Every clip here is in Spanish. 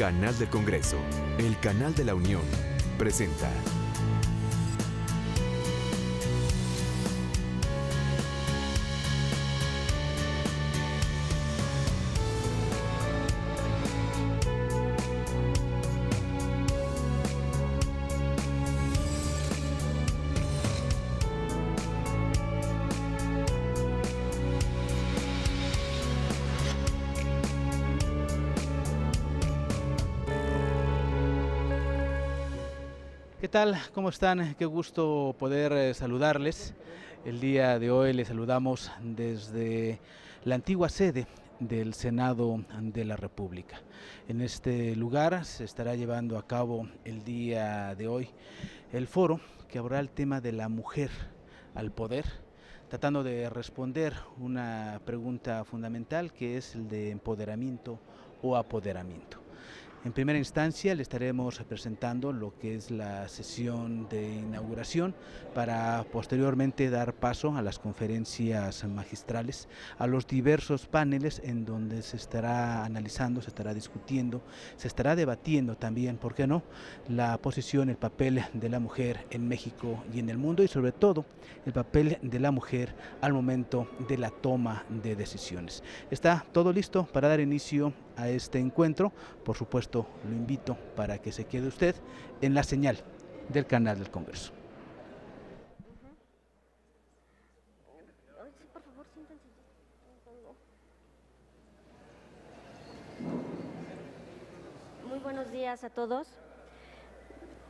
Canal del Congreso, el canal de la Unión, presenta. ¿Qué tal? ¿Cómo están? Qué gusto poder saludarles. El día de hoy les saludamos desde la antigua sede del Senado de la República. En este lugar se estará llevando a cabo el día de hoy el foro que abordará el tema de la mujer al poder, tratando de responder una pregunta fundamental que es el de empoderamiento o apoderamiento. En primera instancia le estaremos presentando lo que es la sesión de inauguración para posteriormente dar paso a las conferencias magistrales, a los diversos paneles en donde se estará analizando, se estará discutiendo, se estará debatiendo también, ¿por qué no?, la posición, el papel de la mujer en México y en el mundo y sobre todo el papel de la mujer al momento de la toma de decisiones. Está todo listo para dar inicio a este encuentro. Por supuesto, lo invito para que se quede usted en la señal del canal del Congreso. Muy buenos días a todos.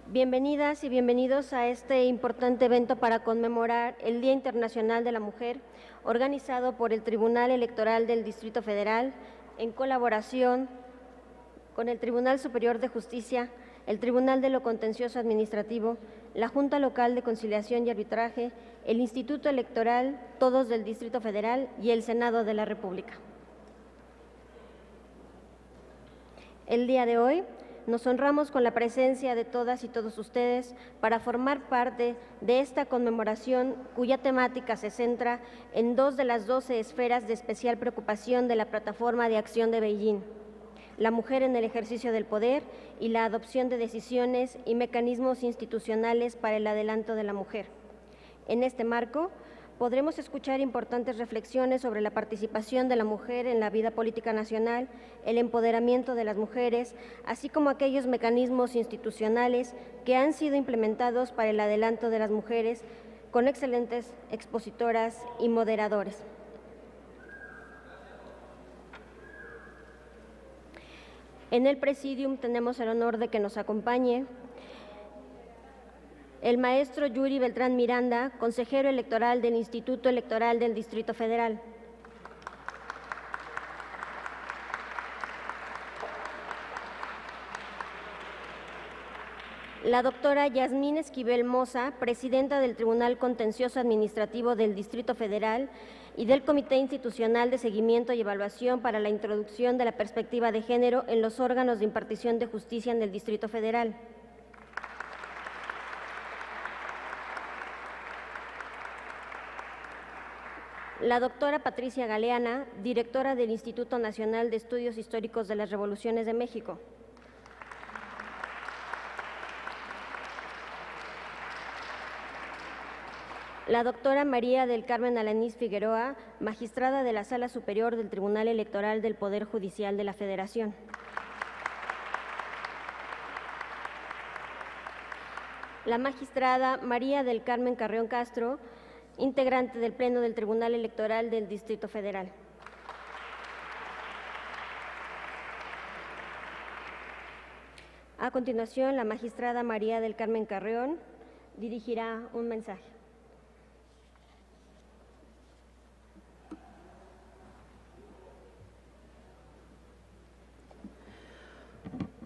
Bienvenidas y bienvenidos a este importante evento para conmemorar el Día Internacional de la Mujer, organizado por el Tribunal Electoral del Distrito Federal, en colaboración con el Tribunal Superior de Justicia, el Tribunal de lo Contencioso Administrativo, la Junta Local de Conciliación y Arbitraje, el Instituto Electoral, todos del Distrito Federal y el Senado de la República. El día de hoy nos honramos con la presencia de todas y todos ustedes para formar parte de esta conmemoración cuya temática se centra en dos de las 12 esferas de especial preocupación de la Plataforma de Acción de Beijing: la mujer en el ejercicio del poder y la adopción de decisiones y mecanismos institucionales para el adelanto de la mujer. En este marco, podremos escuchar importantes reflexiones sobre la participación de la mujer en la vida política nacional, el empoderamiento de las mujeres, así como aquellos mecanismos institucionales que han sido implementados para el adelanto de las mujeres, con excelentes expositoras y moderadores. En el Presidium tenemos el honor de que nos acompañe el maestro Yuri Beltrán Miranda, consejero electoral del Instituto Electoral del Distrito Federal. La doctora Yasmín Esquivel Moza, presidenta del Tribunal Contencioso Administrativo del Distrito Federal y del Comité Institucional de Seguimiento y Evaluación para la Introducción de la Perspectiva de Género en los órganos de impartición de justicia en el Distrito Federal. La doctora Patricia Galeana, directora del Instituto Nacional de Estudios Históricos de las Revoluciones de México. La doctora María del Carmen Alanís Figueroa, magistrada de la Sala Superior del Tribunal Electoral del Poder Judicial de la Federación. La magistrada María del Carmen Carreón Castro, integrante del Pleno del Tribunal Electoral del Distrito Federal. A continuación, la magistrada María del Carmen Carreón dirigirá un mensaje.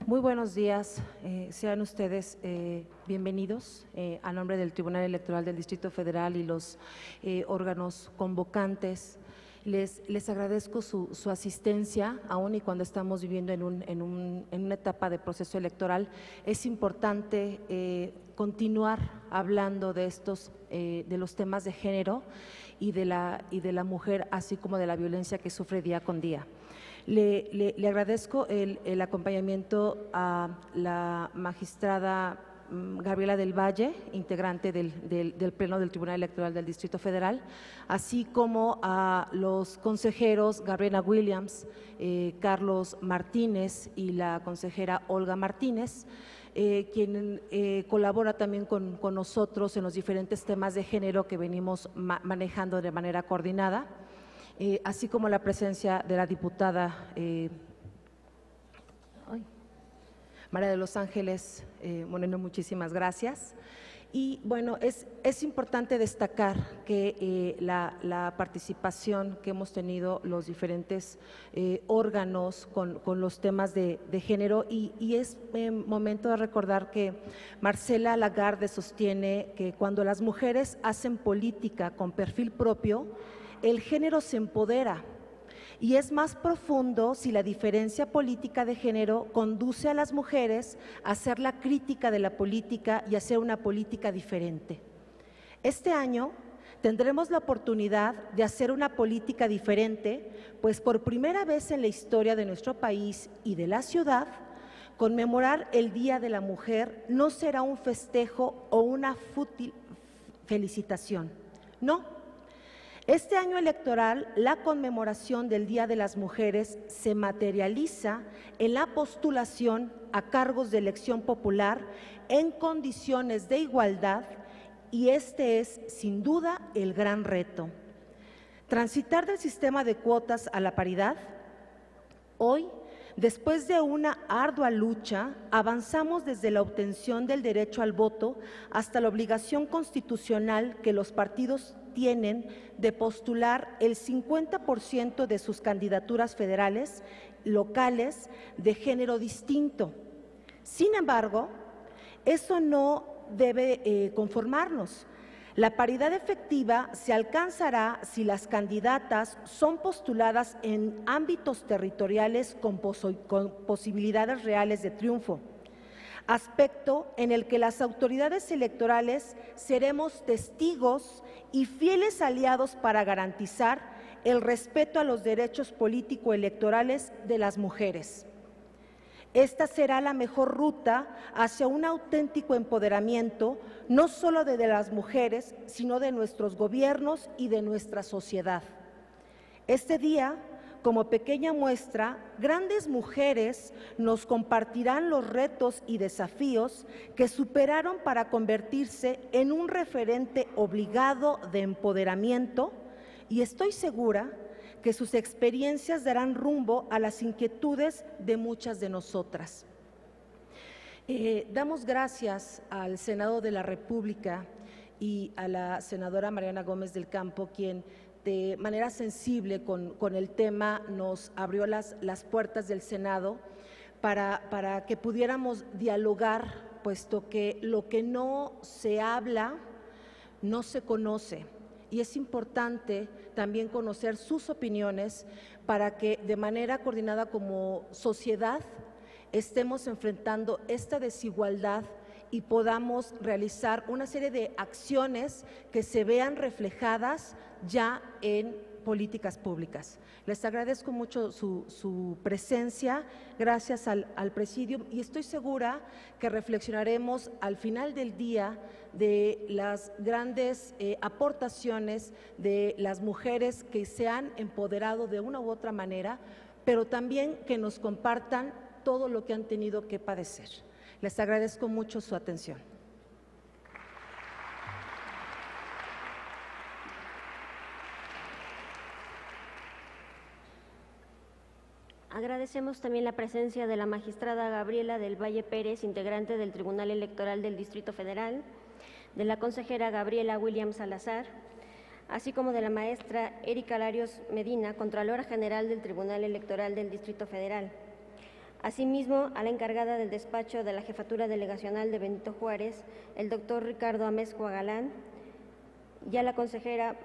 Muy buenos días, sean ustedes bienvenidos a nombre del Tribunal Electoral del Distrito Federal y los órganos convocantes Les agradezco su asistencia, aún y cuando estamos viviendo en una etapa de proceso electoral. Es importante continuar hablando de de los temas de género y de la mujer, así como de la violencia que sufre día con día. Le agradezco el acompañamiento a la magistrada Gabriela del Valle, integrante del Pleno del Tribunal Electoral del Distrito Federal, así como a los consejeros Gabriela Williams, Carlos Martínez y la consejera Olga Martínez, quien colabora también con nosotros en los diferentes temas de género que venimos manejando de manera coordinada, así como la presencia de la diputada María de los Ángeles Moreno, muchísimas gracias. Y bueno, es importante destacar que la participación que hemos tenido los diferentes órganos con los temas de género y es momento de recordar que Marcela Lagarde sostiene que cuando las mujeres hacen política con perfil propio, el género se empodera. Y es más profundo si la diferencia política de género conduce a las mujeres a hacer la crítica de la política y hacer una política diferente. Este año tendremos la oportunidad de hacer una política diferente, pues por primera vez en la historia de nuestro país y de la ciudad, conmemorar el Día de la Mujer no será un festejo o una fútil felicitación, no. Este año electoral, la conmemoración del Día de las Mujeres se materializa en la postulación a cargos de elección popular en condiciones de igualdad y este es, sin duda, el gran reto. Transitar del sistema de cuotas a la paridad. Hoy, después de una ardua lucha, avanzamos desde la obtención del derecho al voto hasta la obligación constitucional que los partidos tienen de postular el 50% de sus candidaturas federales, locales, de género distinto. Sin embargo, eso no debe conformarnos. La paridad efectiva se alcanzará si las candidatas son postuladas en ámbitos territoriales con posibilidades reales de triunfo, aspecto en el que las autoridades electorales seremos testigos y fieles aliados para garantizar el respeto a los derechos político-electorales de las mujeres. Esta será la mejor ruta hacia un auténtico empoderamiento, no solo de las mujeres, sino de nuestros gobiernos y de nuestra sociedad. Este día, como pequeña muestra, grandes mujeres nos compartirán los retos y desafíos que superaron para convertirse en un referente obligado de empoderamiento y estoy segura que sus experiencias darán rumbo a las inquietudes de muchas de nosotras. Damos gracias al Senado de la República y a la senadora Mariana Gómez del Campo, quien de manera sensible con el tema nos abrió las puertas del Senado para que pudiéramos dialogar, puesto que lo que no se habla no se conoce. Y es importante también conocer sus opiniones para que de manera coordinada como sociedad estemos enfrentando esta desigualdad y podamos realizar una serie de acciones que se vean reflejadas ya en políticas públicas. Les agradezco mucho su presencia, gracias al Presidium y estoy segura que reflexionaremos al final del día de las grandes aportaciones de las mujeres que se han empoderado de una u otra manera, pero también que nos compartan todo lo que han tenido que padecer. Les agradezco mucho su atención. Agradecemos también la presencia de la magistrada Gabriela del Valle Pérez, integrante del Tribunal Electoral del Distrito Federal, de la consejera Gabriela Williams Salazar, así como de la maestra Erika Larios Medina, Contralora General del Tribunal Electoral del Distrito Federal. Asimismo, a la encargada del despacho de la Jefatura Delegacional de Benito Juárez, el doctor Ricardo Amezcua Galán, y a la consejera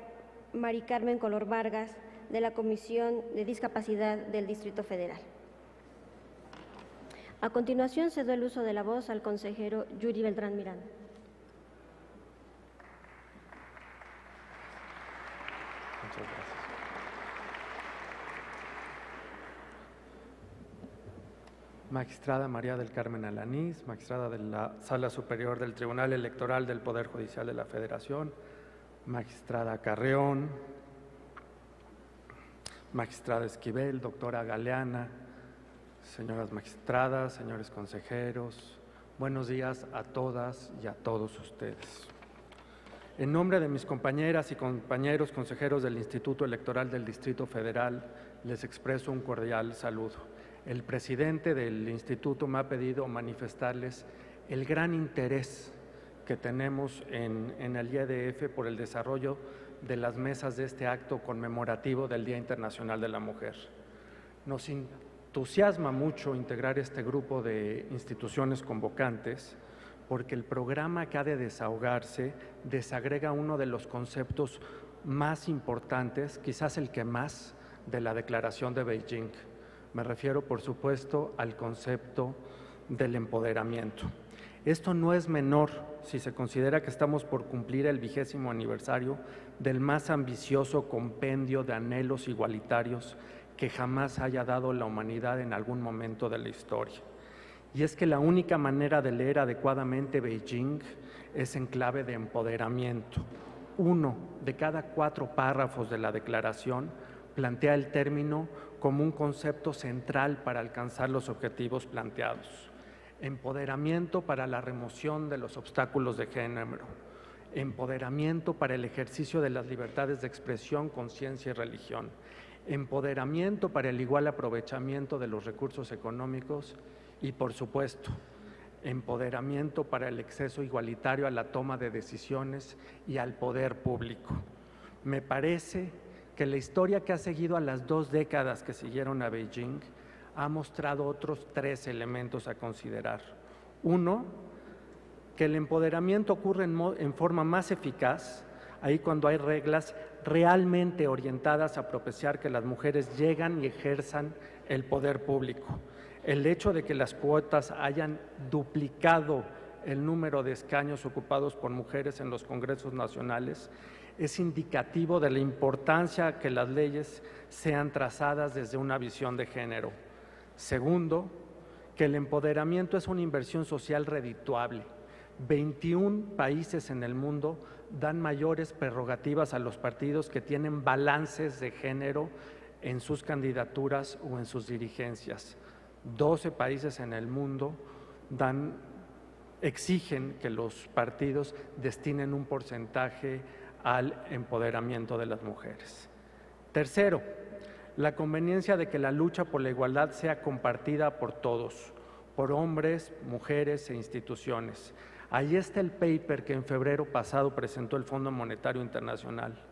Mari Carmen Color Vargas, de la Comisión de Discapacidad del Distrito Federal. A continuación, cedo el uso de la voz al consejero Yuri Beltrán Miranda. Muchas gracias. Magistrada María del Carmen Alanís, magistrada de la Sala Superior del Tribunal Electoral del Poder Judicial de la Federación, magistrada Carreón, magistrada Esquivel, doctora Galeana, señoras magistradas, señores consejeros, buenos días a todas y a todos ustedes. En nombre de mis compañeras y compañeros consejeros del Instituto Electoral del Distrito Federal, les expreso un cordial saludo. El presidente del instituto me ha pedido manifestarles el gran interés que tenemos en el IEDF por el desarrollo de las mesas de este acto conmemorativo del Día Internacional de la Mujer. Nos entusiasma mucho integrar este grupo de instituciones convocantes porque el programa que ha de desahogarse desagrega uno de los conceptos más importantes, quizás el que más, de la Declaración de Beijing. Me refiero, por supuesto, al concepto del empoderamiento. Esto no es menor si se considera que estamos por cumplir el 20º aniversario del más ambicioso compendio de anhelos igualitarios que jamás haya dado la humanidad en algún momento de la historia. Y es que la única manera de leer adecuadamente Beijing es en clave de empoderamiento. 1 de cada 4 párrafos de la declaración plantea el término como un concepto central para alcanzar los objetivos planteados. Empoderamiento para la remoción de los obstáculos de género, empoderamiento para el ejercicio de las libertades de expresión, conciencia y religión, empoderamiento para el igual aprovechamiento de los recursos económicos y, por supuesto, empoderamiento para el acceso igualitario a la toma de decisiones y al poder público. Me parece que la historia que ha seguido a las 2 décadas que siguieron a Beijing ha mostrado otros 3 elementos a considerar. 1, que el empoderamiento ocurre en forma más eficaz ahí cuando hay reglas realmente orientadas a propiciar que las mujeres llegan y ejerzan el poder público. El hecho de que las cuotas hayan duplicado el número de escaños ocupados por mujeres en los congresos nacionales es indicativo de la importancia que las leyes sean trazadas desde una visión de género. Segundo, que el empoderamiento es una inversión social redituable. 21 países en el mundo dan mayores prerrogativas a los partidos que tienen balances de género en sus candidaturas o en sus dirigencias. 12 países en el mundo exigen que los partidos destinen un porcentaje al empoderamiento de las mujeres. Tercero, la conveniencia de que la lucha por la igualdad sea compartida por todos, por hombres, mujeres e instituciones. Ahí está el paper que en febrero pasado presentó el Fondo Monetario Internacional.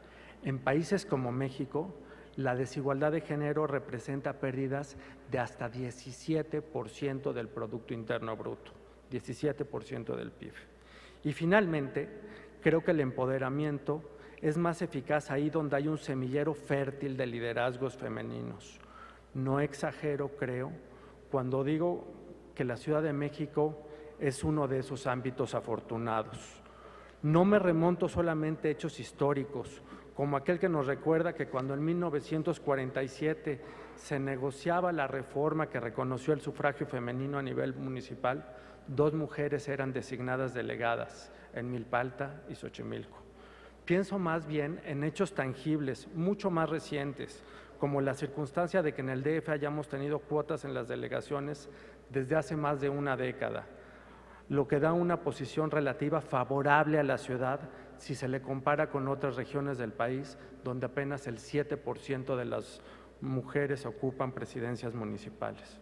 En países como México, la desigualdad de género representa pérdidas de hasta 17% del Producto Interno Bruto, 17% del PIB. Y finalmente, creo que el empoderamiento es más eficaz ahí donde hay un semillero fértil de liderazgos femeninos. No exagero, creo, cuando digo que la Ciudad de México es uno de esos ámbitos afortunados. No me remonto solamente a hechos históricos, como aquel que nos recuerda que cuando en 1947 se negociaba la reforma que reconoció el sufragio femenino a nivel municipal, 2 mujeres eran designadas delegadas en Milpalta y Xochimilco. Pienso más bien en hechos tangibles, mucho más recientes, como la circunstancia de que en el DF hayamos tenido cuotas en las delegaciones desde hace más de una década, lo que da una posición relativa favorable a la ciudad si se le compara con otras regiones del país, donde apenas el 7% de las mujeres ocupan presidencias municipales.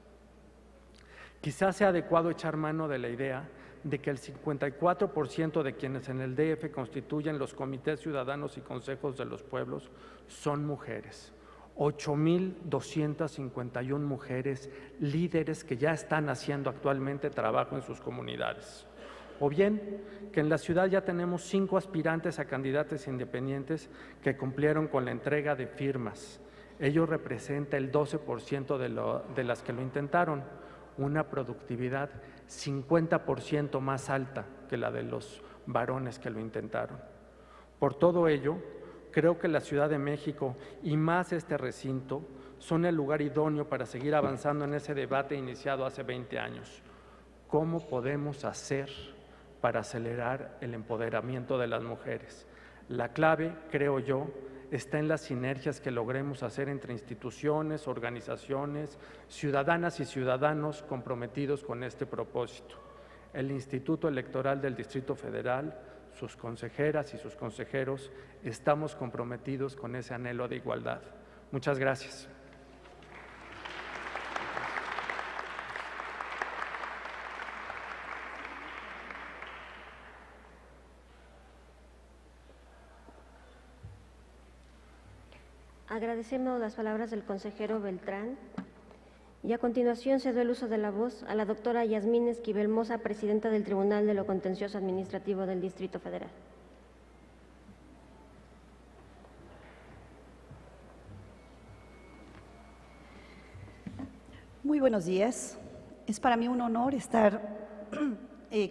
Quizás sea adecuado echar mano de la idea de que el 54% de quienes en el DF constituyen los comités ciudadanos y consejos de los pueblos son mujeres. 8,251 mujeres líderes que ya están haciendo actualmente trabajo en sus comunidades. O bien que en la ciudad ya tenemos 5 aspirantes a candidatas independientes que cumplieron con la entrega de firmas Ello representa el 12% de las que lo intentaron, una productividad 50% más alta que la de los varones que lo intentaron. Por todo ello, creo que la Ciudad de México y más este recinto son el lugar idóneo para seguir avanzando en ese debate iniciado hace 20 años. ¿Cómo podemos hacer para acelerar el empoderamiento de las mujeres? La clave, creo yo, está en las sinergias que logremos hacer entre instituciones, organizaciones, ciudadanas y ciudadanos comprometidos con este propósito. El Instituto Electoral del Distrito Federal, sus consejeras y sus consejeros, estamos comprometidos con ese anhelo de igualdad. Muchas gracias. Agradecemos las palabras del consejero Beltrán y a continuación cedo el uso de la voz a la doctora Yasmín Esquivel Moza, presidenta del Tribunal de lo Contencioso Administrativo del Distrito Federal. Muy buenos días. Es para mí un honor estar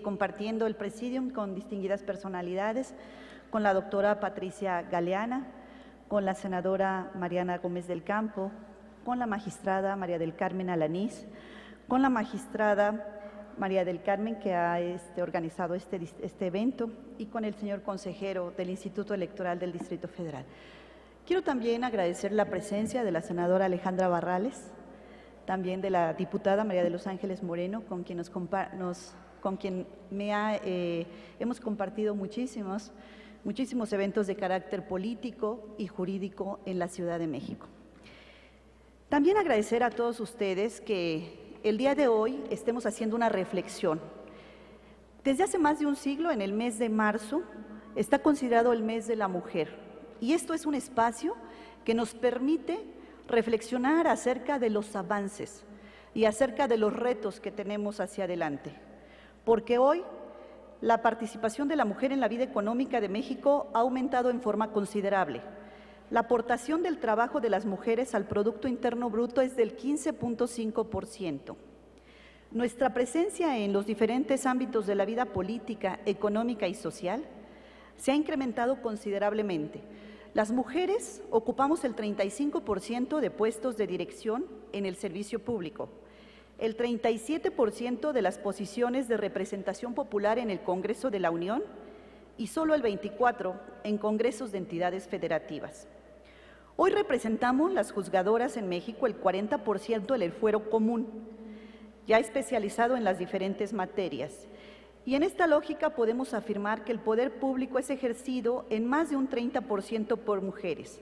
compartiendo el presidium con distinguidas personalidades, con la doctora Patricia Galeana, con la senadora Mariana Gómez del Campo, con la magistrada María del Carmen Alanís, con la magistrada María del Carmen, que ha organizado este evento, y con el señor consejero del Instituto Electoral del Distrito Federal. Quiero también agradecer la presencia de la senadora Alejandra Barrales, también de la diputada María de los Ángeles Moreno, con quien hemos compartido muchísimos eventos de carácter político y jurídico en la Ciudad de México. También agradecer a todos ustedes que el día de hoy estemos haciendo una reflexión. Desde hace más de un siglo, en el mes de marzo, está considerado el mes de la mujer, y esto es un espacio que nos permite reflexionar acerca de los avances y acerca de los retos que tenemos hacia adelante, porque hoy la participación de la mujer en la vida económica de México ha aumentado en forma considerable. La aportación del trabajo de las mujeres al Producto Interno Bruto es del 15.5%. Nuestra presencia en los diferentes ámbitos de la vida política, económica y social se ha incrementado considerablemente. Las mujeres ocupamos el 35% de puestos de dirección en el servicio público, el 37% de las posiciones de representación popular en el Congreso de la Unión y solo el 24% en congresos de entidades federativas. Hoy representamos las juzgadoras en México el 40% del fuero común, ya especializado en las diferentes materias. Y en esta lógica podemos afirmar que el poder público es ejercido en más de un 30% por mujeres.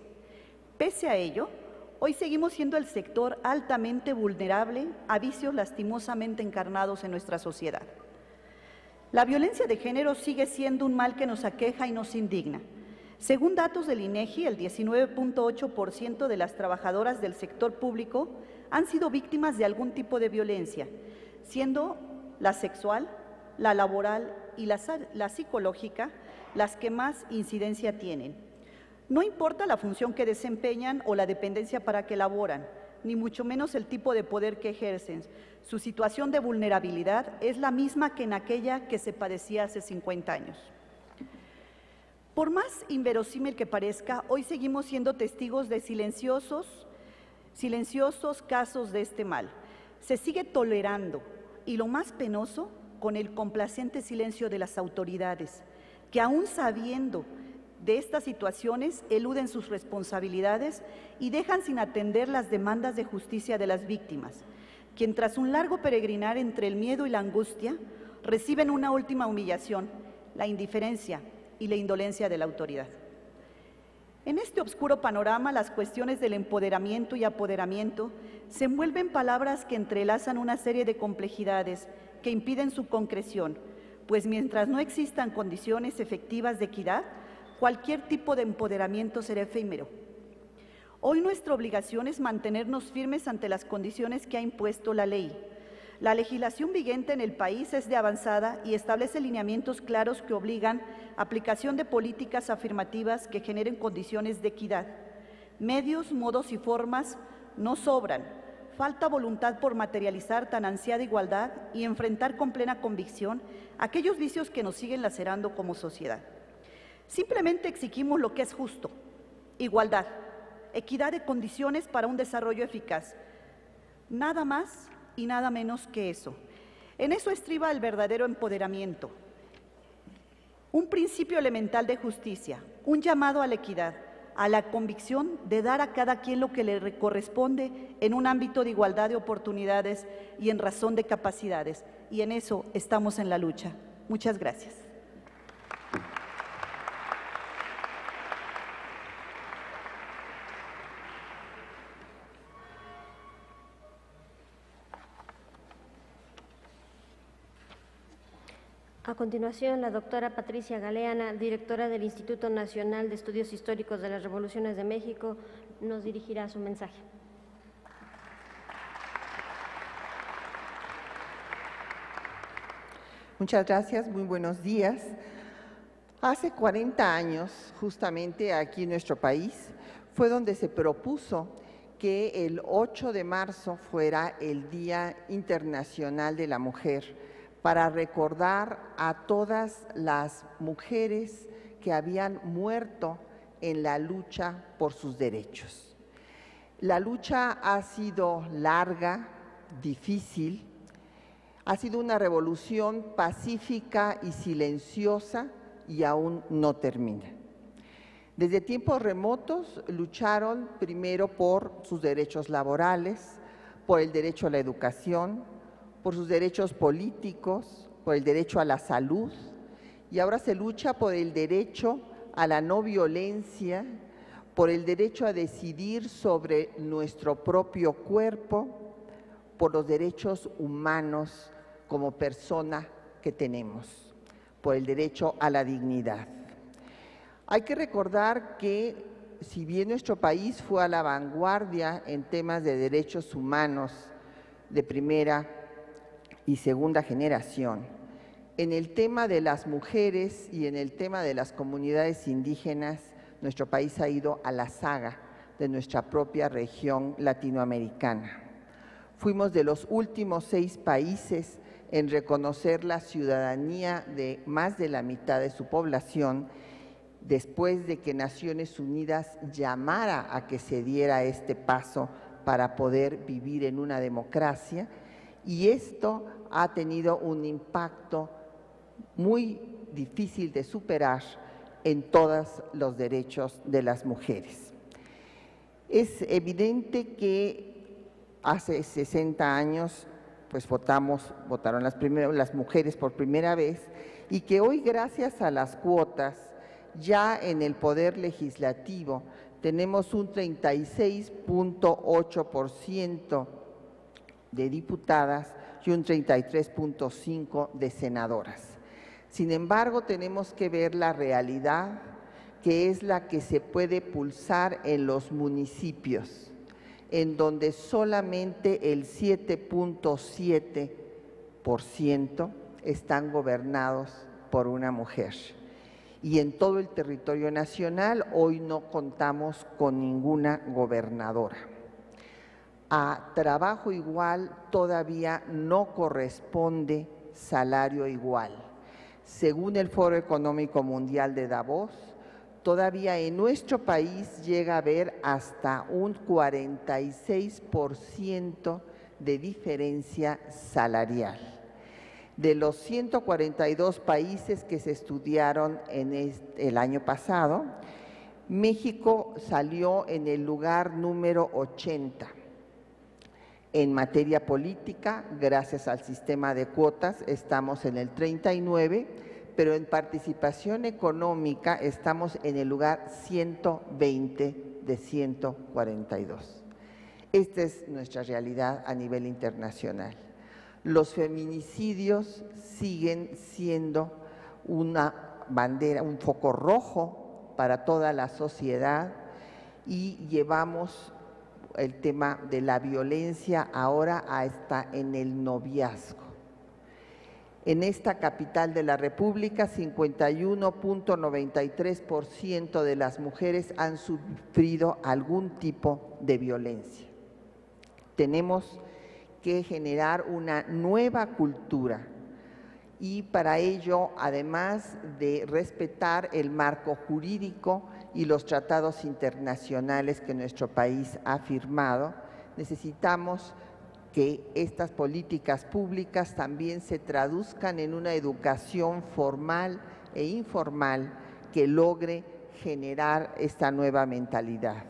Pese a ello, hoy seguimos siendo el sector altamente vulnerable a vicios lastimosamente encarnados en nuestra sociedad. La violencia de género sigue siendo un mal que nos aqueja y nos indigna. Según datos del INEGI, el 19.8% de las trabajadoras del sector público han sido víctimas de algún tipo de violencia, siendo la sexual, la laboral y la psicológica las que más incidencia tienen. No importa la función que desempeñan o la dependencia para que laboran, ni mucho menos el tipo de poder que ejercen. Su situación de vulnerabilidad es la misma que en aquella que se padecía hace 50 años. Por más inverosímil que parezca, hoy seguimos siendo testigos de silenciosos casos de este mal. Se sigue tolerando, y lo más penoso, con el complaciente silencio de las autoridades, que aún sabiendo de estas situaciones eluden sus responsabilidades y dejan sin atender las demandas de justicia de las víctimas, quien tras un largo peregrinar entre el miedo y la angustia, reciben una última humillación, la indiferencia y la indolencia de la autoridad. En este oscuro panorama, las cuestiones del empoderamiento y apoderamiento se envuelven palabras que entrelazan una serie de complejidades que impiden su concreción, pues mientras no existan condiciones efectivas de equidad, cualquier tipo de empoderamiento será efímero. Hoy nuestra obligación es mantenernos firmes ante las condiciones que ha impuesto la ley. La legislación vigente en el país es de avanzada y establece lineamientos claros que obligan a aplicación de políticas afirmativas que generen condiciones de equidad. Medios, modos y formas no sobran. Falta voluntad por materializar tan ansiada igualdad y enfrentar con plena convicción aquellos vicios que nos siguen lacerando como sociedad. Simplemente exigimos lo que es justo: igualdad, equidad de condiciones para un desarrollo eficaz. Nada más y nada menos que eso. En eso estriba el verdadero empoderamiento. Un principio elemental de justicia, un llamado a la equidad, a la convicción de dar a cada quien lo que le corresponde en un ámbito de igualdad de oportunidades y en razón de capacidades. Y en eso estamos en la lucha. Muchas gracias. A continuación, la doctora Patricia Galeana, directora del Instituto Nacional de Estudios Históricos de las Revoluciones de México, nos dirigirá su mensaje. Muchas gracias, muy buenos días. Hace 40 años, justamente aquí en nuestro país, fue donde se propuso que el 8 de marzo fuera el Día Internacional de la Mujer, para recordar a todas las mujeres que habían muerto en la lucha por sus derechos. La lucha ha sido larga, difícil, ha sido una revolución pacífica y silenciosa y aún no termina. Desde tiempos remotos lucharon primero por sus derechos laborales, por el derecho a la educación, por sus derechos políticos, por el derecho a la salud, y ahora se lucha por el derecho a la no violencia, por el derecho a decidir sobre nuestro propio cuerpo, por los derechos humanos como persona que tenemos, por el derecho a la dignidad. Hay que recordar que si bien nuestro país fue a la vanguardia en temas de derechos humanos de primera y segunda generación, en el tema de las mujeres y en el tema de las comunidades indígenas, nuestro país ha ido a la saga de nuestra propia región latinoamericana. Fuimos de los últimos 6 países en reconocer la ciudadanía de más de la mitad de su población, después de que Naciones Unidas llamara a que se diera este paso para poder vivir en una democracia. Y esto ha tenido un impacto muy difícil de superar en todos los derechos de las mujeres. Es evidente que hace 60 años pues votaron las mujeres por primera vez, y que hoy, gracias a las cuotas, ya en el Poder Legislativo tenemos un 36.8% de diputadas y un 33.5% de senadoras. Sin embargo, tenemos que ver la realidad, que es la que se puede pulsar en los municipios, en donde solamente el 7.7% están gobernados por una mujer. Y en todo el territorio nacional hoy no contamos con ninguna gobernadora. A trabajo igual todavía no corresponde salario igual. Según el Foro Económico Mundial de Davos, todavía en nuestro país llega a haber hasta un 46% de diferencia salarial. De los 142 países que se estudiaron en el año pasado, México salió en el lugar número 80. En materia política, gracias al sistema de cuotas, estamos en el 39, pero en participación económica estamos en el lugar 120 de 142. Esta es nuestra realidad a nivel internacional. Los feminicidios siguen siendo una bandera, un foco rojo para toda la sociedad, y llevamos el tema de la violencia ahora hasta en el noviazgo. En esta capital de la República, 51.93% de las mujeres han sufrido algún tipo de violencia. Tenemos que generar una nueva cultura y para ello, además de respetar el marco jurídico y los tratados internacionales que nuestro país ha firmado, necesitamos que estas políticas públicas también se traduzcan en una educación formal e informal que logre generar esta nueva mentalidad.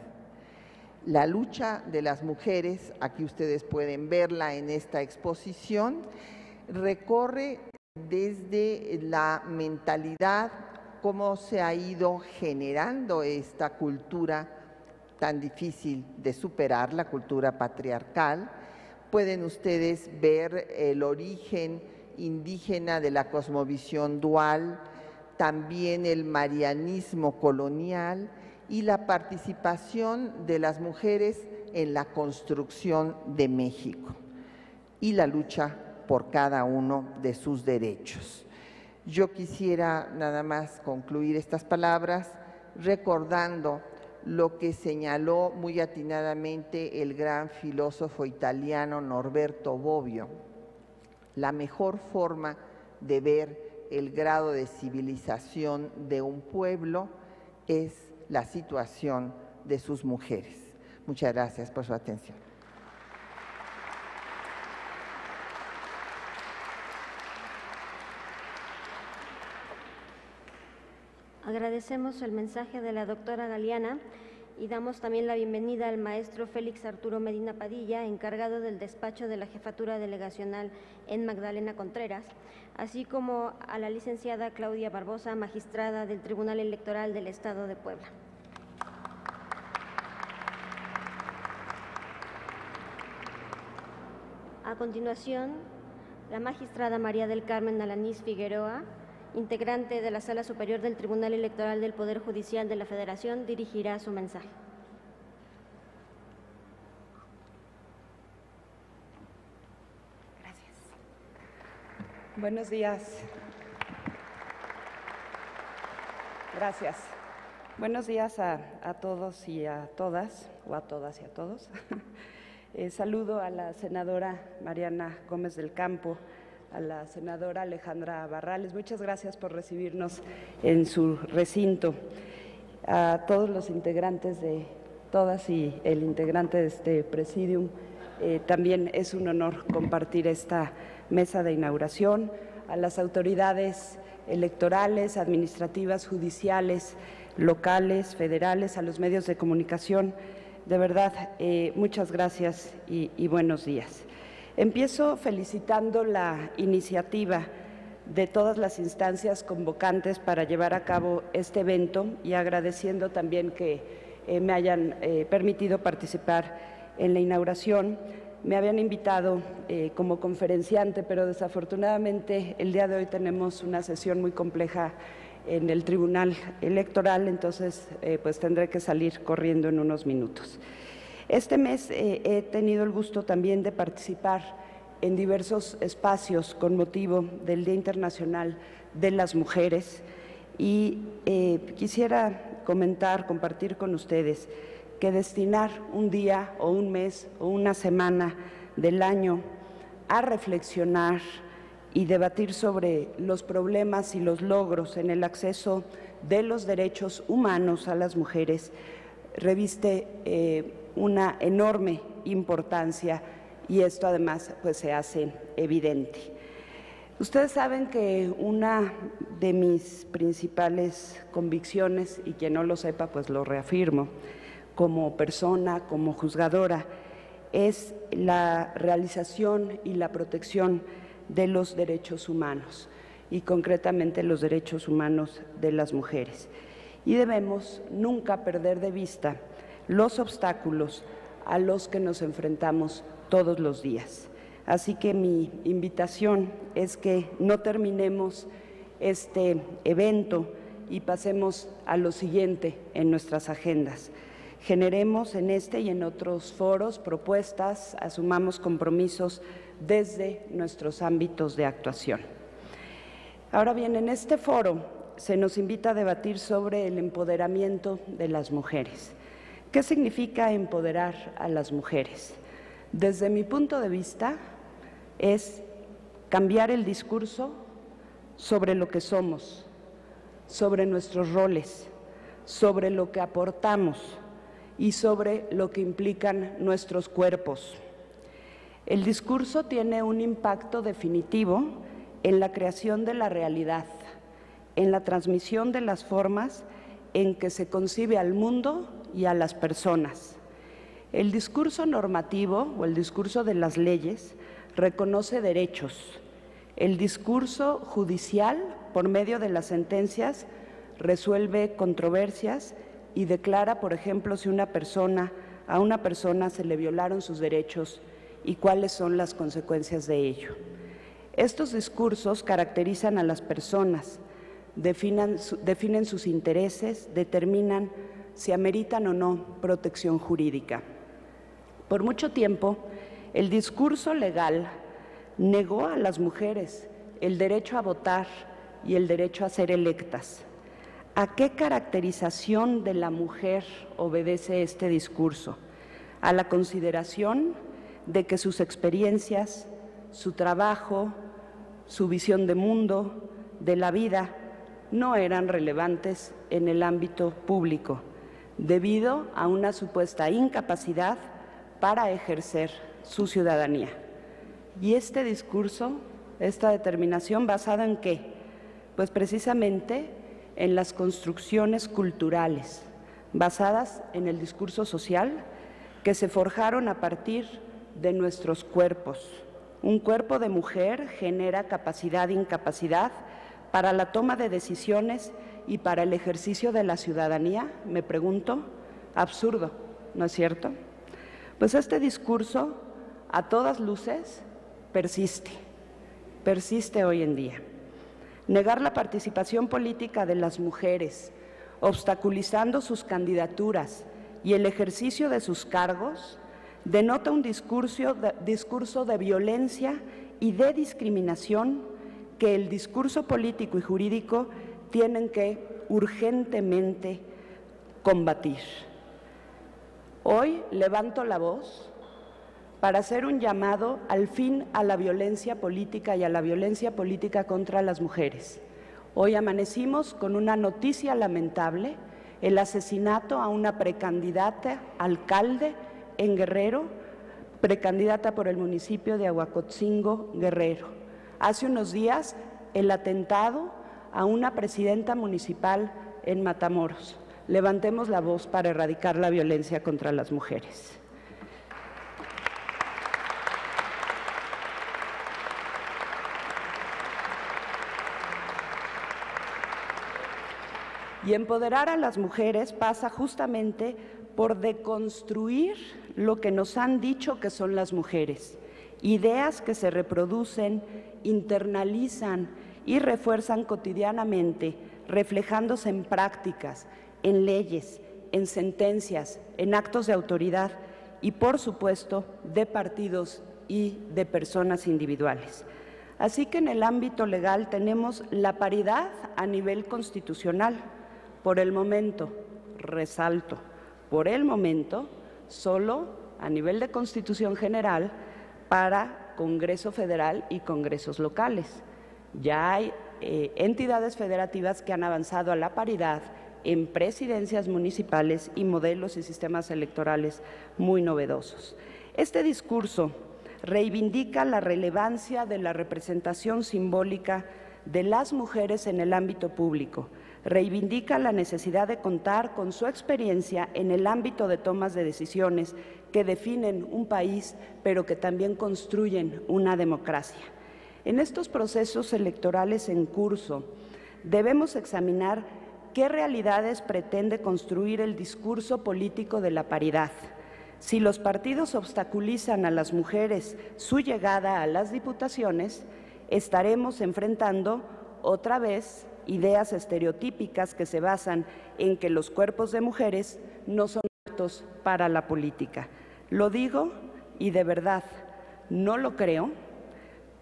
La lucha de las mujeres, aquí ustedes pueden verla en esta exposición, recorre desde la mentalidad, cómo se ha ido generando esta cultura tan difícil de superar, la cultura patriarcal. Pueden ustedes ver el origen indígena de la cosmovisión dual, también el marianismo colonial y la participación de las mujeres en la construcción de México y la lucha por cada uno de sus derechos. Yo quisiera nada más concluir estas palabras recordando lo que señaló muy atinadamente el gran filósofo italiano Norberto Bobbio. La mejor forma de ver el grado de civilización de un pueblo es la situación de sus mujeres. Muchas gracias por su atención. Agradecemos el mensaje de la doctora Galeana y damos también la bienvenida al maestro Félix Arturo Medina Padilla, encargado del despacho de la Jefatura Delegacional en Magdalena Contreras, así como a la licenciada Claudia Barbosa, magistrada del Tribunal Electoral del Estado de Puebla. A continuación, la magistrada María del Carmen Alanís Figueroa, integrante de la Sala Superior del Tribunal Electoral del Poder Judicial de la Federación, dirigirá su mensaje. Gracias. Buenos días. Gracias. Buenos días a todos y a todas, o a todas y a todos. Saludo a la senadora Mariana Gómez del Campo, a la senadora Alejandra Barrales. Muchas gracias por recibirnos en su recinto. A todos los integrantes de todas y el integrante de este presidium, también es un honor compartir esta mesa de inauguración. A las autoridades electorales, administrativas, judiciales, locales, federales, a los medios de comunicación, de verdad, muchas gracias y buenos días. Empiezo felicitando la iniciativa de todas las instancias convocantes para llevar a cabo este evento y agradeciendo también que me hayan permitido participar en la inauguración. Me habían invitado como conferenciante, pero desafortunadamente el día de hoy tenemos una sesión muy compleja en el Tribunal Electoral, entonces pues tendré que salir corriendo en unos minutos. Este mes he tenido el gusto también de participar en diversos espacios con motivo del Día Internacional de las Mujeres y quisiera compartir con ustedes que destinar un día o un mes o una semana del año a reflexionar y debatir sobre los problemas y los logros en el acceso de los derechos humanos a las mujeres reviste una enorme importancia y esto además pues se hace evidente. Ustedes saben que una de mis principales convicciones, y quien no lo sepa pues lo reafirmo, como persona, como juzgadora, es la realización y la protección de los derechos humanos y concretamente los derechos humanos de las mujeres. Y debemos nunca perder de vista los obstáculos a los que nos enfrentamos todos los días. Así que mi invitación es que no terminemos este evento y pasemos a lo siguiente en nuestras agendas. Generemos en este y en otros foros propuestas, asumamos compromisos desde nuestros ámbitos de actuación. Ahora bien, en este foro se nos invita a debatir sobre el empoderamiento de las mujeres. ¿Qué significa empoderar a las mujeres? Desde mi punto de vista, es cambiar el discurso sobre lo que somos, sobre nuestros roles, sobre lo que aportamos y sobre lo que implican nuestros cuerpos. El discurso tiene un impacto definitivo en la creación de la realidad, en la transmisión de las formas en que se concibe al mundo y a las personas. El discurso normativo o el discurso de las leyes reconoce derechos. El discurso judicial, por medio de las sentencias, resuelve controversias y declara, por ejemplo, si a una persona se le violaron sus derechos y cuáles son las consecuencias de ello. Estos discursos caracterizan a las personas, definen sus intereses, determinan si ameritan o no protección jurídica. Por mucho tiempo, el discurso legal negó a las mujeres el derecho a votar y el derecho a ser electas. ¿A qué caracterización de la mujer obedece este discurso? A la consideración de que sus experiencias, su trabajo, su visión de mundo, de la vida, no eran relevantes en el ámbito público, debido a una supuesta incapacidad para ejercer su ciudadanía. Y este discurso, esta determinación, ¿basada en qué? Pues precisamente en las construcciones culturales, basadas en el discurso social, que se forjaron a partir de nuestros cuerpos. Un cuerpo de mujer genera capacidad e incapacidad para la toma de decisiones y para el ejercicio de la ciudadanía, me pregunto, absurdo, ¿no es cierto? Pues este discurso, a todas luces, persiste hoy en día. Negar la participación política de las mujeres, obstaculizando sus candidaturas y el ejercicio de sus cargos, denota un discurso de violencia y de discriminación que el discurso político y jurídico tienen que urgentemente combatir. Hoy levanto la voz para hacer un llamado al fin a la violencia política y a la violencia política contra las mujeres. Hoy amanecimos con una noticia lamentable, el asesinato a una precandidata alcalde en Guerrero, precandidata por el municipio de Aguacotzingo, Guerrero. Hace unos días, el atentado a una presidenta municipal en Matamoros. Levantemos la voz para erradicar la violencia contra las mujeres. Y empoderar a las mujeres pasa justamente por deconstruir lo que nos han dicho que son las mujeres, ideas que se reproducen, internalizan y refuerzan cotidianamente, reflejándose en prácticas, en leyes, en sentencias, en actos de autoridad y, por supuesto, de partidos y de personas individuales. Así que en el ámbito legal tenemos la paridad a nivel constitucional. Por el momento, resalto, por el momento, solo a nivel de Constitución General para Congreso Federal y Congresos locales. Ya hay entidades federativas que han avanzado a la paridad en presidencias municipales y modelos y sistemas electorales muy novedosos. Este discurso reivindica la relevancia de la representación simbólica de las mujeres en el ámbito público, reivindica la necesidad de contar con su experiencia en el ámbito de tomas de decisiones que definen un país, pero que también construyen una democracia. En estos procesos electorales en curso, debemos examinar qué realidades pretende construir el discurso político de la paridad. Si los partidos obstaculizan a las mujeres su llegada a las diputaciones, estaremos enfrentando otra vez ideas estereotípicas que se basan en que los cuerpos de mujeres no son aptos para la política. Lo digo y de verdad no lo creo,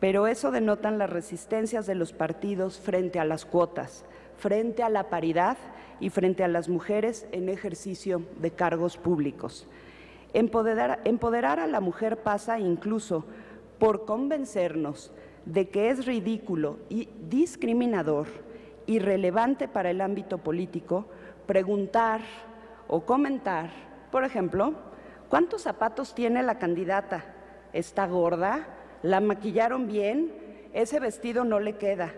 pero eso denotan las resistencias de los partidos frente a las cuotas, frente a la paridad y frente a las mujeres en ejercicio de cargos públicos. Empoderar a la mujer pasa incluso por convencernos de que es ridículo y discriminador, irrelevante para el ámbito político, preguntar o comentar, por ejemplo, ¿cuántos zapatos tiene la candidata? ¿Está gorda? ¿La maquillaron bien? Ese vestido no le queda.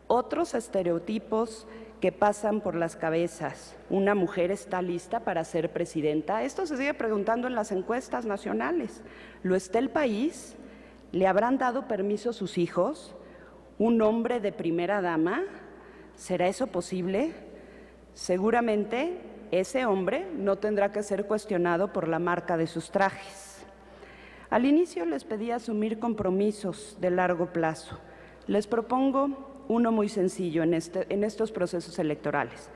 Otros estereotipos que pasan por las cabezas. ¿Una mujer está lista para ser presidenta? Esto se sigue preguntando en las encuestas nacionales. ¿Lo está el país? ¿Le habrán dado permiso a sus hijos? ¿Un hombre de primera dama? ¿Será eso posible? Seguramente ese hombre no tendrá que ser cuestionado por la marca de sus trajes. Al inicio les pedí asumir compromisos de largo plazo. Les propongo uno muy sencillo en estos procesos electorales.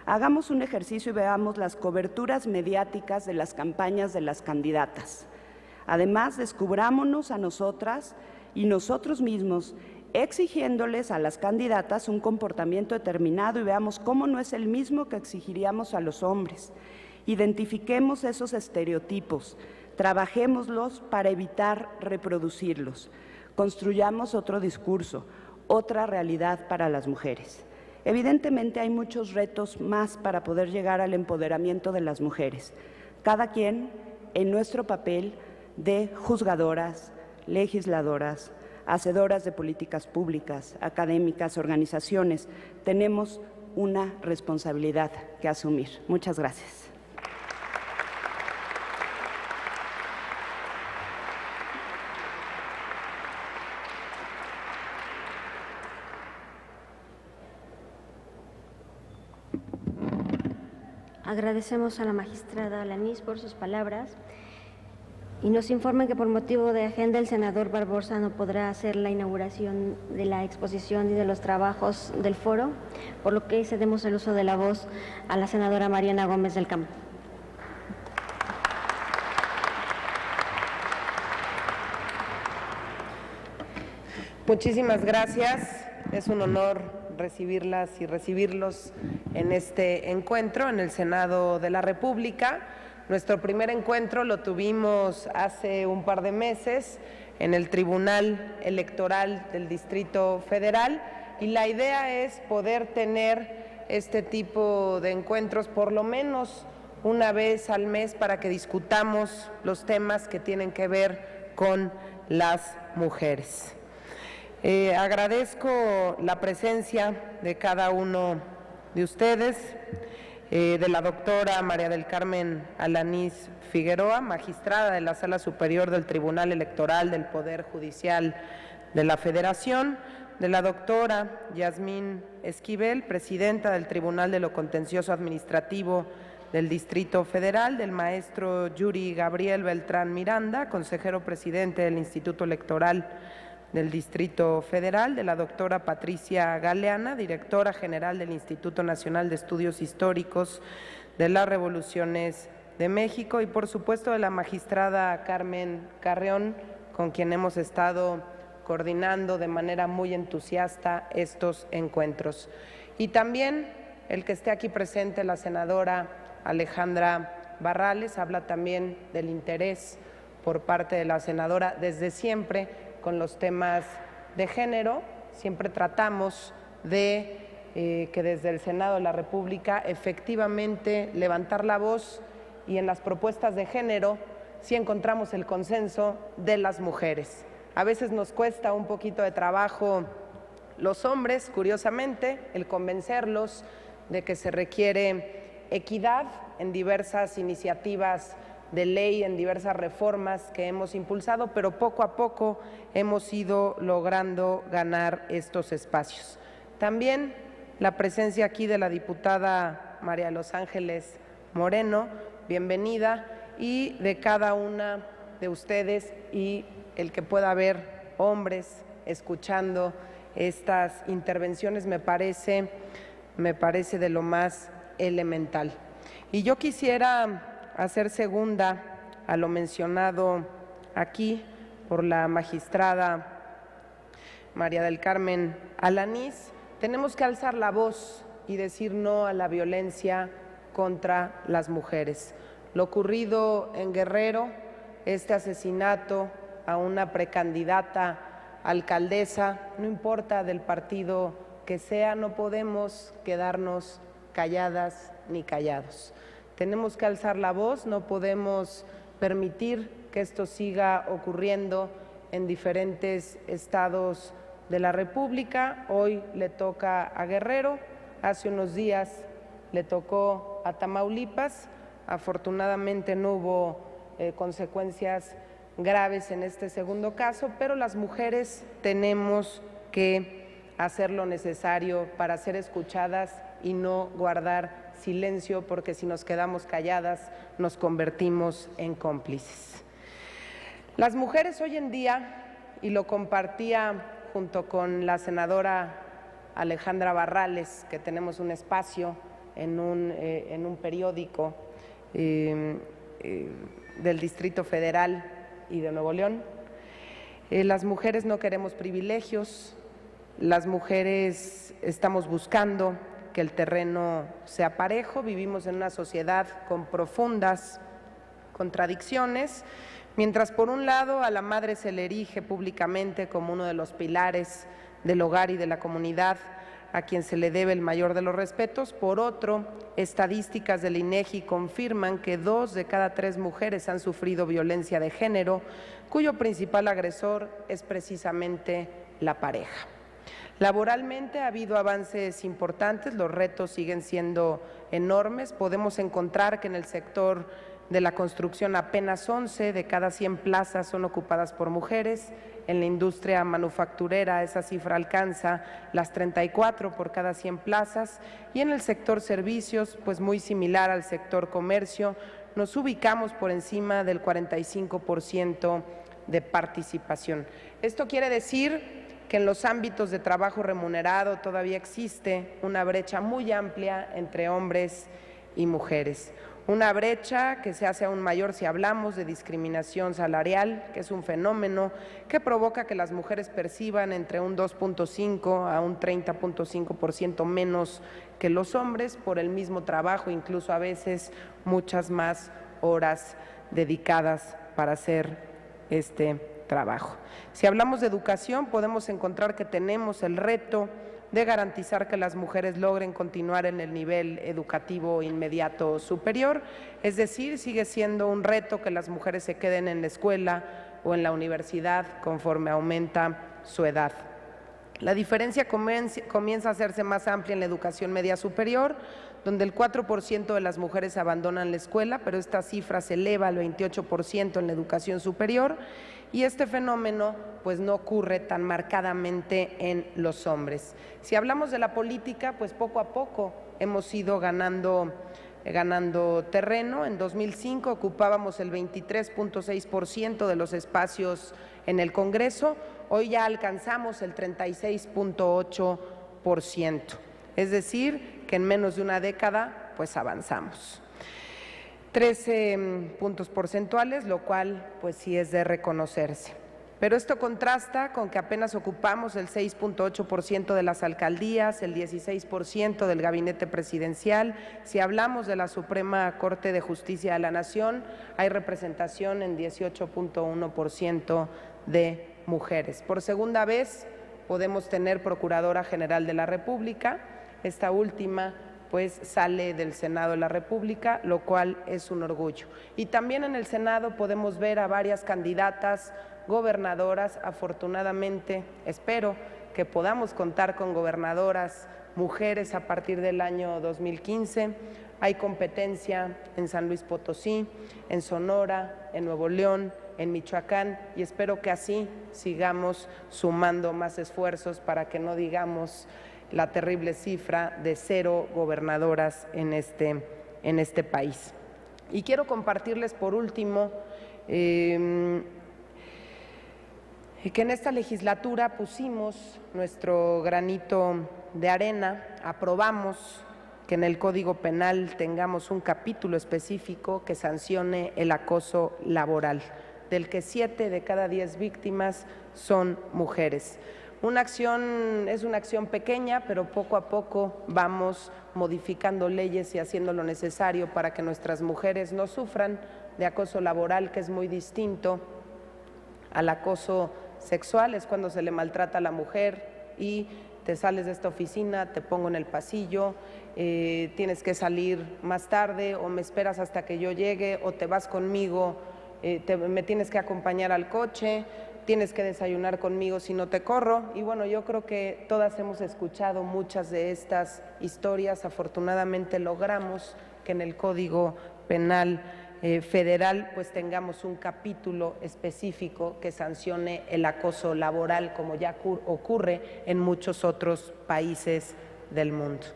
Hagamos un ejercicio y veamos las coberturas mediáticas de las campañas de las candidatas. Además, descubrámonos a nosotras y nosotros mismos, exigiéndoles a las candidatas un comportamiento determinado y veamos cómo no es el mismo que exigiríamos a los hombres. Identifiquemos esos estereotipos, trabajémoslos para evitar reproducirlos, construyamos otro discurso, otra realidad para las mujeres. Evidentemente hay muchos retos más para poder llegar al empoderamiento de las mujeres, cada quien en nuestro papel de juzgadoras, legisladoras, hacedoras de políticas públicas, académicas, organizaciones. Tenemos una responsabilidad que asumir. Muchas gracias. Agradecemos a la magistrada Alanís por sus palabras y nos informan que por motivo de agenda el senador Barbosa no podrá hacer la inauguración de la exposición y de los trabajos del foro, por lo que cedemos el uso de la voz a la senadora Mariana Gómez del Campo. Muchísimas gracias. Es un honor recibirlas y recibirlos en este encuentro en el Senado de la República. Nuestro primer encuentro lo tuvimos hace un par de meses en el Tribunal Electoral del Distrito Federal y la idea es poder tener este tipo de encuentros por lo menos una vez al mes para que discutamos los temas que tienen que ver con las mujeres. Agradezco la presencia de cada uno de ustedes, de la doctora María del Carmen Alanís Figueroa, magistrada de la Sala Superior del Tribunal Electoral del Poder Judicial de la Federación, de la doctora Yasmín Esquivel, presidenta del Tribunal de lo Contencioso Administrativo del Distrito Federal, del maestro Yuri Gabriel Beltrán Miranda, consejero presidente del Instituto Electoral del Distrito Federal, de la doctora Patricia Galeana, directora general del Instituto Nacional de Estudios Históricos de las Revoluciones de México y por supuesto de la magistrada Carmen Carreón, con quien hemos estado coordinando de manera muy entusiasta estos encuentros. Y también el que esté aquí presente, la senadora Alejandra Barrales, habla también del interés por parte de la senadora desde siempre con los temas de género. Siempre tratamos de que desde el Senado de la República efectivamente levantar la voz y en las propuestas de género sí encontramos el consenso de las mujeres. A veces nos cuesta un poquito de trabajo los hombres, curiosamente, el convencerlos de que se requiere equidad en diversas iniciativas de ley, en diversas reformas que hemos impulsado, pero poco a poco hemos ido logrando ganar estos espacios. También la presencia aquí de la diputada María de los Ángeles Moreno, bienvenida, y de cada una de ustedes y el que pueda haber hombres escuchando estas intervenciones me parece de lo más elemental. Y yo quisiera hacer segunda a lo mencionado aquí por la magistrada María del Carmen Alanís, tenemos que alzar la voz y decir no a la violencia contra las mujeres. Lo ocurrido en Guerrero, este asesinato a una precandidata alcaldesa, no importa del partido que sea, no podemos quedarnos calladas ni callados. Tenemos que alzar la voz, no podemos permitir que esto siga ocurriendo en diferentes estados de la República. Hoy le toca a Guerrero, hace unos días le tocó a Tamaulipas. Afortunadamente no hubo consecuencias graves en este segundo caso, pero las mujeres tenemos que hacer lo necesario para ser escuchadas y no guardar silencio, porque si nos quedamos calladas nos convertimos en cómplices. Las mujeres hoy en día, y lo compartía junto con la senadora Alejandra Barrales, que tenemos un espacio en un periódico del Distrito Federal y de Nuevo León, las mujeres no queremos privilegios, las mujeres estamos buscando que el terreno sea parejo, vivimos en una sociedad con profundas contradicciones, mientras por un lado a la madre se le erige públicamente como uno de los pilares del hogar y de la comunidad, a quien se le debe el mayor de los respetos. Por otro, estadísticas del INEGI confirman que 2 de cada 3 mujeres han sufrido violencia de género, cuyo principal agresor es precisamente la pareja. Laboralmente ha habido avances importantes, los retos siguen siendo enormes. Podemos encontrar que en el sector de la construcción apenas 11 de cada 100 plazas son ocupadas por mujeres. En la industria manufacturera esa cifra alcanza las 34 por cada 100 plazas, y en el sector servicios, pues muy similar al sector comercio, nos ubicamos por encima del 45% de participación. Esto quiere decir que en los ámbitos de trabajo remunerado todavía existe una brecha muy amplia entre hombres y mujeres. Una brecha que se hace aún mayor si hablamos de discriminación salarial, que es un fenómeno que provoca que las mujeres perciban entre un 2.5 a un 30.5% menos que los hombres por el mismo trabajo, incluso a veces muchas más horas dedicadas para hacer este trabajo. Si hablamos de educación, podemos encontrar que tenemos el reto de garantizar que las mujeres logren continuar en el nivel educativo inmediato superior, es decir, sigue siendo un reto que las mujeres se queden en la escuela o en la universidad conforme aumenta su edad. La diferencia comienza a hacerse más amplia en la educación media superior, donde el 4% de las mujeres abandonan la escuela, pero esta cifra se eleva al 28% en la educación superior, y este fenómeno pues no ocurre tan marcadamente en los hombres. Si hablamos de la política, pues poco a poco hemos ido ganando terreno. En 2005 ocupábamos el 23.6% de los espacios en el Congreso, hoy ya alcanzamos el 36.8%, es decir, que en menos de una década pues avanzamos. 13 puntos porcentuales, lo cual pues sí es de reconocerse. Pero esto contrasta con que apenas ocupamos el 6.8% de las alcaldías, el 16% del gabinete presidencial. Si hablamos de la Suprema Corte de Justicia de la Nación, hay representación en 18.1% de mujeres. Por segunda vez podemos tener Procuradora General de la República. Esta última pues sale del Senado de la República, lo cual es un orgullo. Y también en el Senado podemos ver a varias candidatas gobernadoras. Afortunadamente, espero que podamos contar con gobernadoras mujeres a partir del año 2015. Hay competencia en San Luis Potosí, en Sonora, en Nuevo León, en Michoacán, y espero que así sigamos sumando más esfuerzos para que no digamos la terrible cifra de 0 gobernadoras en este país. Y quiero compartirles por último que en esta legislatura pusimos nuestro granito de arena, aprobamos que en el Código Penal tengamos un capítulo específico que sancione el acoso laboral, del que 7 de cada 10 víctimas son mujeres. Es una acción pequeña, pero poco a poco vamos modificando leyes y haciendo lo necesario para que nuestras mujeres no sufran de acoso laboral, que es muy distinto al acoso sexual. Es cuando se le maltrata a la mujer y te sales de esta oficina, te pongo en el pasillo, tienes que salir más tarde o me esperas hasta que yo llegue o te vas conmigo, me tienes que acompañar al coche, tienes que desayunar conmigo si no te corro. Y bueno, yo creo que todas hemos escuchado muchas de estas historias. Afortunadamente logramos que en el Código Penal Federal pues tengamos un capítulo específico que sancione el acoso laboral, como ya ocurre en muchos otros países del mundo.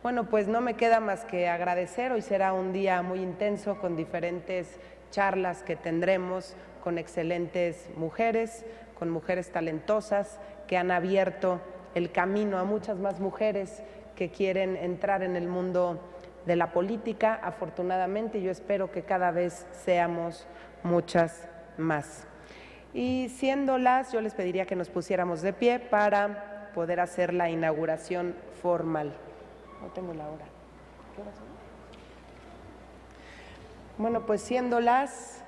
Bueno, pues no me queda más que agradecer. Hoy será un día muy intenso con diferentes charlas que tendremos con excelentes mujeres, con mujeres talentosas que han abierto el camino a muchas más mujeres que quieren entrar en el mundo de la política. Afortunadamente, yo espero que cada vez seamos muchas más. Y siéndolas, yo les pediría que nos pusiéramos de pie para poder hacer la inauguración formal. No tengo la hora. ¿Qué hora son? Bueno, pues siendo las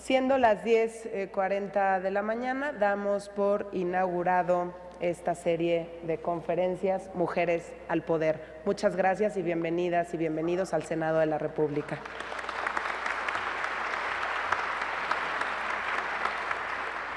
10:40 de la mañana, damos por inaugurado esta serie de conferencias Mujeres al Poder. Muchas gracias y bienvenidas y bienvenidos al Senado de la República.